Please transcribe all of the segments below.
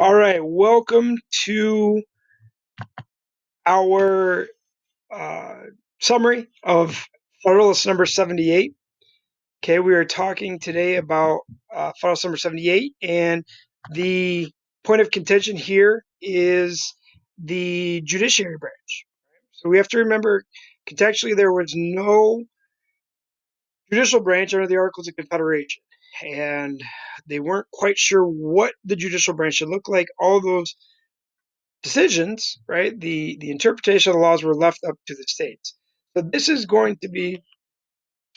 All right, welcome to our uh, summary of Federalist number 78. Okay, we are talking today about Federalist number 78, and the point of contention here is the judiciary branch. So we have to remember contextually there was no judicial branch under the Articles of Confederation, and they weren't quite sure what the judicial branch should look like. All those decisions, right? The interpretation of the laws were left up to the states. So this is going to be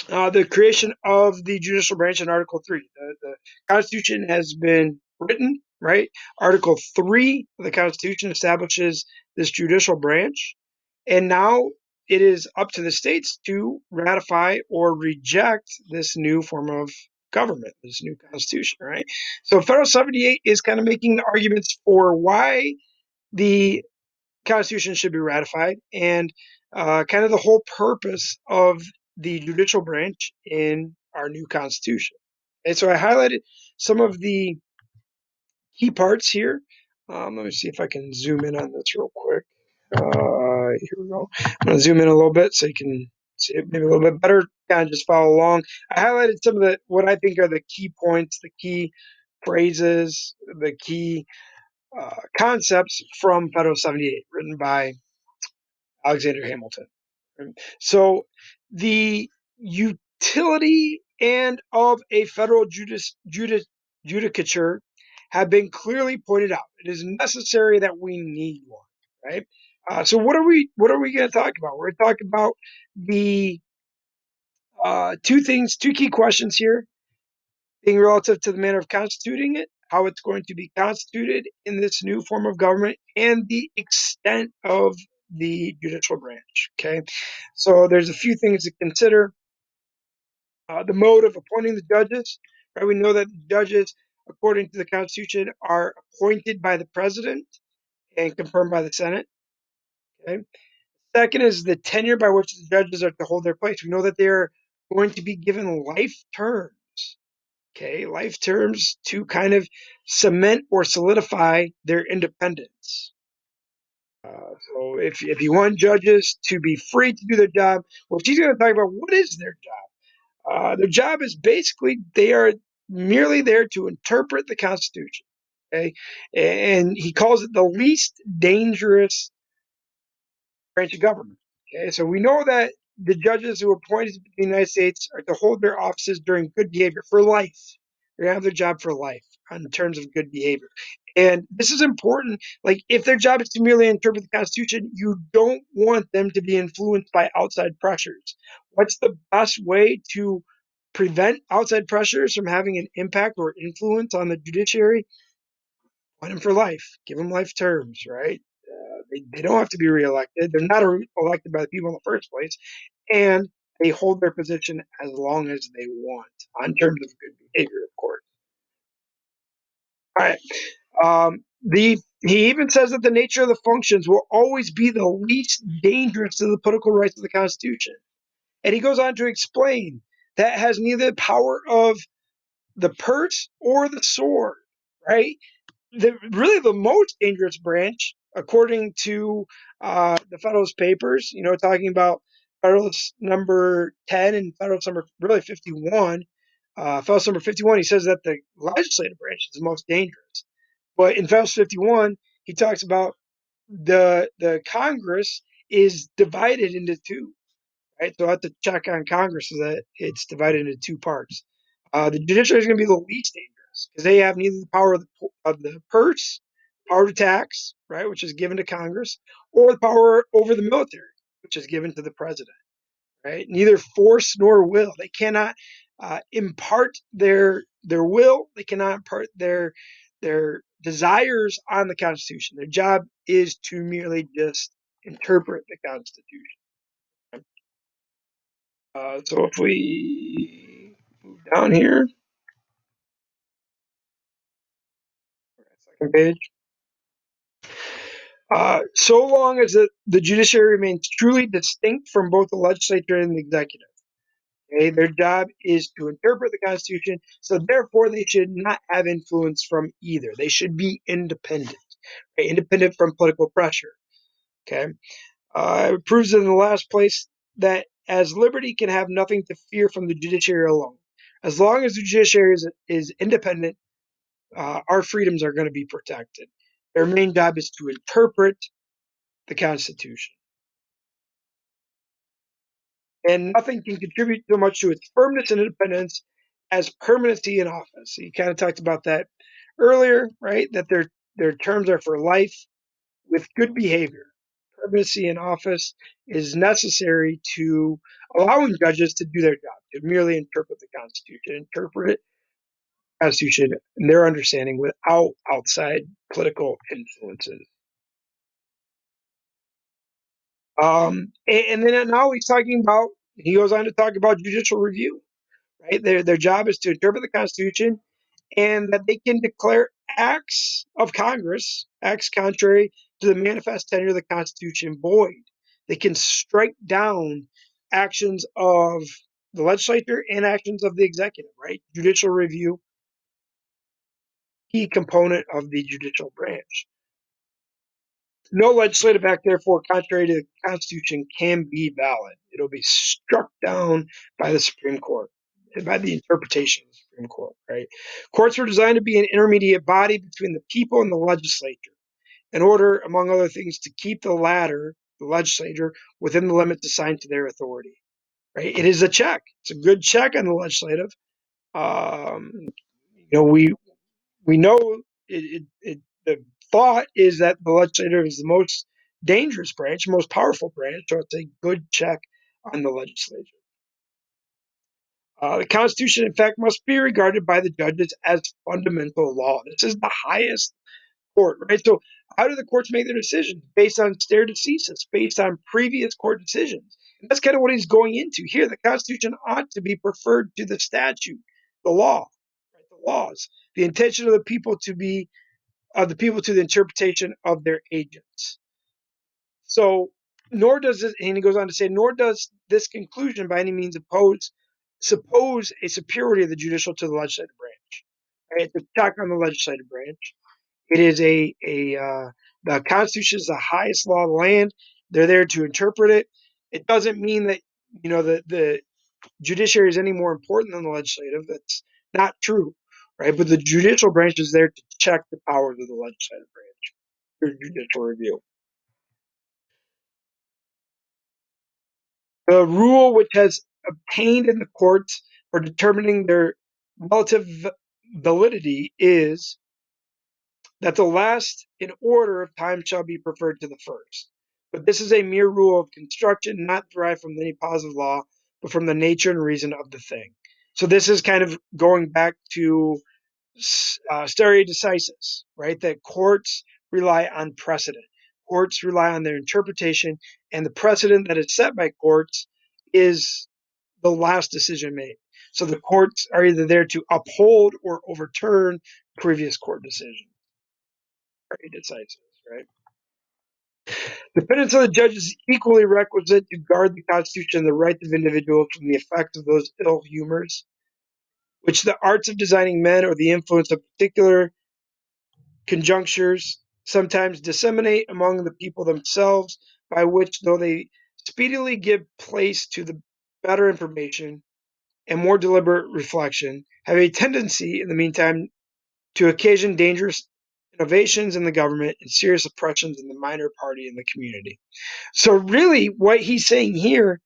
the creation of the judicial branch in Article 3. The Constitution has been written, right? Article 3 of the Constitution establishes this judicial branch. And now it is up to the states to ratify or reject this new form of government, this new Constitution, right? So Federal 78 is kind of making the arguments for why the Constitution should be ratified, and kind of the whole purpose of the judicial branch in our new Constitution. And so I highlighted some of the key parts here. Let me see if I can zoom in on this real quick. Here we go. I'm going to zoom in a little bit so you can see it maybe a little bit better. Kind of just follow along. I highlighted some of the what I think are the key points, the key phrases, the key concepts from Federal 78, written by Alexander Hamilton. So the utility and of a federal judicature have been clearly pointed out. It is necessary that we need one, right? So what are we going to talk about? We're going to talk about the two key questions here, being relative to the manner of constituting it, how it's going to be constituted in this new form of government, and the extent of the judicial branch. Okay, so there's a few things to consider. The mode of appointing the judges. Right, we know that the judges, according to the Constitution, are appointed by the president and confirmed by the Senate. Okay. Second is the tenure by which the judges are to hold their place. We know that they're going to be given life terms. Okay, life terms to kind of cement or solidify their independence. So if you want judges to be free to do their job, well, she's going to talk about what is their job. Their job is basically they are merely there to interpret the Constitution. Okay, and he calls it the least dangerous branch of government. Okay, so we know that the judges who are appointed to the United States are to hold their offices during good behavior for life. They're gonna have their job for life on terms of good behavior. And this is important. Like, if their job is to merely interpret the Constitution, you don't want them to be influenced by outside pressures. What's the best way to prevent outside pressures from having an impact or influence on the judiciary? Appoint them for life. Give them life terms, right? They don't have to be reelected. They're not elected by the people in the first place, and they hold their position as long as they want, on terms of good behavior, of course. All right. He even says that the nature of the functions will always be the least dangerous to the political rights of the Constitution, and he goes on to explain that has neither the power of the purse or the sword. Right? Really the most dangerous branch, according to the Federalist Papers, talking about Federalist number 10 and Federalist number really 51. Federalist number 51, he says that the legislative branch is the most dangerous. But in Federalist 51, he talks about the Congress is divided into two. Right? So I have to check on Congress so that it's divided into two parts. The judiciary is going to be the least dangerous because they have neither the power of the purse, power to tax, right, which is given to Congress, or the power over the military, which is given to the president. Right? Neither force nor will. They cannot impart their will. They cannot impart their desires on the Constitution. Their job is to merely just interpret the Constitution. So if we move down here, second page. So long as the judiciary remains truly distinct from both the legislature and the executive. Okay? Their job is to interpret the Constitution, so therefore they should not have influence from either. They should be independent, right? Independent from political pressure. Okay, it proves in the last place that as liberty can have nothing to fear from the judiciary alone. As long as the judiciary is independent, our freedoms are going to be protected. Their main job is to interpret the Constitution. And nothing can contribute so much to its firmness and independence as permanency in office. So you kind of talked about that earlier, right? That their terms are for life with good behavior. Permanency in office is necessary to allowing judges to do their job, to merely interpret the Constitution, interpret the Constitution in their understanding without outside political influences. And then now he goes on to talk about judicial review, right? Their job is to interpret the Constitution and that they can declare acts of Congress, acts contrary to the manifest tenor of the Constitution, void. They can strike down actions of the legislature and actions of the executive, right? Judicial review, key component of the judicial branch. No legislative act, therefore, contrary to the Constitution, can be valid. It'll be struck down by the Supreme Court, by the interpretation of the Supreme Court, right? Courts were designed to be an intermediate body between the people and the legislature in order, among other things, to keep the latter, the legislature, within the limits assigned to their authority, right? It is a check. It's a good check on the legislative. Um, we know the thought is that the legislature is the most dangerous branch, most powerful branch, so it's a good check on the legislature. The Constitution, in fact, must be regarded by the judges as fundamental law. This is the highest court, right? So, how do the courts make their decisions? Based on stare decisis, based on previous court decisions. And that's kind of what he's going into here. The Constitution ought to be preferred to the statute, the law, right? The laws, the intention of the people to be the people to the interpretation of their agents. So, nor does it, and he goes on to say, nor does this conclusion by any means suppose a superiority of the judicial to the legislative branch. Right? It's a attack on the legislative branch. It is the Constitution is the highest law of the land. They're there to interpret it. It doesn't mean that the judiciary is any more important than the legislative. That's not true, right? But the judicial branch is there to check the powers of the legislative branch through judicial review. The rule which has obtained in the courts for determining their relative validity is that the last in order of time shall be preferred to the first. But this is a mere rule of construction, not derived from any positive law, but from the nature and reason of the thing. So this is kind of going back to stare decisis, right? That courts rely on precedent. Courts rely on their interpretation, and the precedent that is set by courts is the last decision made. So the courts are either there to uphold or overturn previous court decisions. Very decisive, right? Dependence on the judge is equally requisite to guard the Constitution and the rights of individuals from the effects of those ill humors, which the arts of designing men or the influence of particular conjunctures sometimes disseminate among the people themselves, by which, though they speedily give place to the better information and more deliberate reflection, have a tendency, in the meantime, to occasion dangerous innovations in the government and serious oppressions in the minor party in the community. So, really, what he's saying here,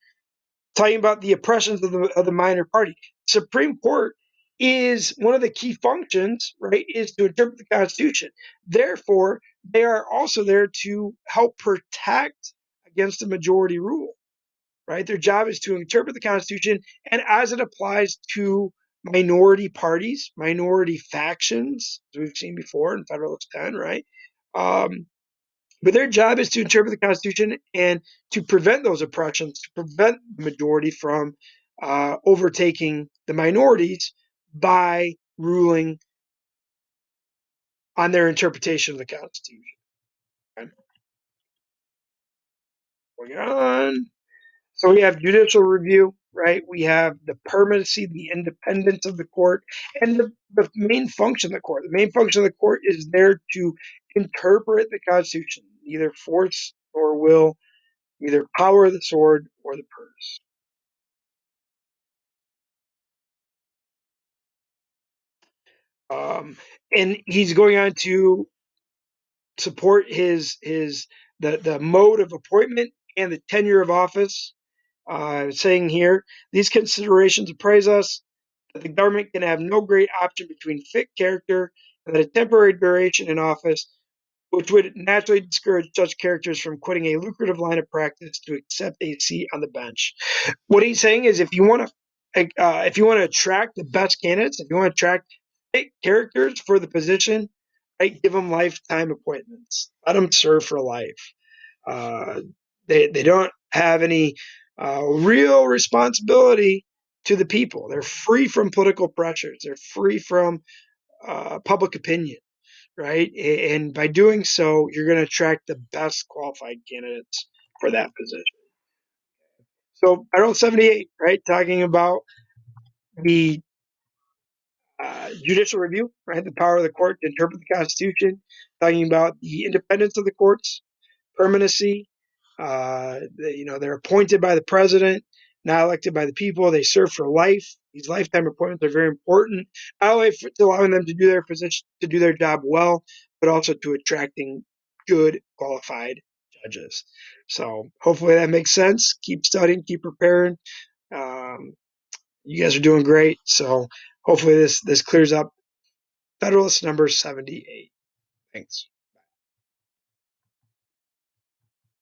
talking about the oppressions of the minor party, Supreme Court is one of the key functions, right, is to interpret the Constitution. Therefore, they are also there to help protect against the majority rule, right? Their job is to interpret the Constitution and as it applies to minority parties, minority factions, as we've seen before in Federalist 10, right? Um, but their job is to interpret the Constitution and to prevent those oppressions, to prevent the majority from overtaking the minorities by ruling on their interpretation of the Constitution. Okay. Going on. So we have judicial review, right? We have the permanency, the independence of the court, and the main function of the court. The main function of the court is there to interpret the Constitution, neither force nor will, neither power, the sword, or the purse. Um, and he's going on to support his the mode of appointment and the tenure of office, saying here these considerations apprise us that the government can have no great option between fit character and that a temporary duration in office, which would naturally discourage such characters from quitting a lucrative line of practice to accept a seat on the bench. What he's saying is, if you want to attract the best candidates, if you want to attract fit characters for the position, right, give them lifetime appointments. Let them serve for life. Uh, they don't have any real responsibility to the people. They're free from political pressures. They're free from public opinion, right? And by doing so, you're going to attract the best qualified candidates for that position. So Article 78, right, talking about the judicial review, right, the power of the court to interpret the Constitution, talking about the independence of the courts, permanency. They're appointed by the president, not elected by the people. They serve for life. These lifetime appointments are very important, not only for allowing them to do their position, to do their job well, but also to attracting good, qualified judges. So hopefully that makes sense. Keep studying, keep preparing. Um, you guys are doing great. So hopefully this clears up Federalist number 78. Thanks.